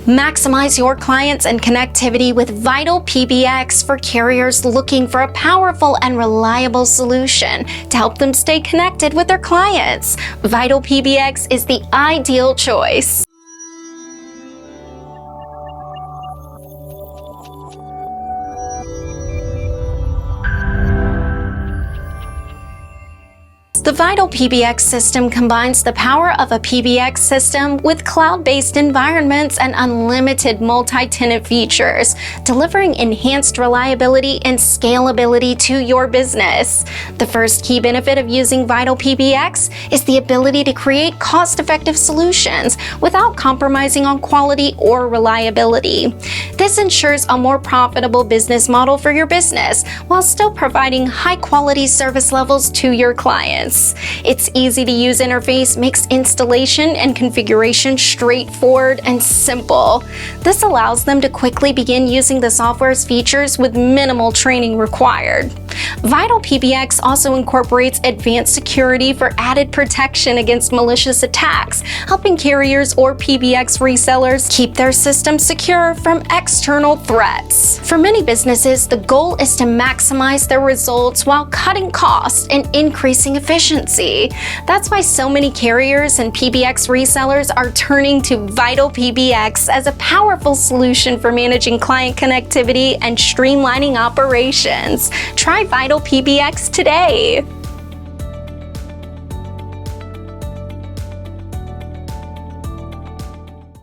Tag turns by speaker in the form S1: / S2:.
S1: Maximize your clients and connectivity with VitalPBX for carriers looking for a powerful and reliable solution to help them stay connected with their clients. VitalPBX is the ideal choice. The VitalPBX system combines the power of a PBX system with cloud-based environments and unlimited multi-tenant features, delivering enhanced reliability and scalability to your business. The first key benefit of using VitalPBX is the ability to create cost-effective solutions without compromising on quality or reliability. This ensures a more profitable business model for your business while still providing high-quality service levels to your clients. Its easy-to-use interface makes installation and configuration straightforward and simple. This allows them to quickly begin using the software's features with minimal training required. VitalPBX also incorporates advanced security for added protection against malicious attacks, helping carriers or PBX resellers keep their systems secure from external threats. For many businesses, the goal is to maximize their results while cutting costs and increasing efficiency. That's why so many carriers and PBX resellers are turning to VitalPBX as a powerful solution for managing client connectivity and streamlining operations. Try VitalPBX today.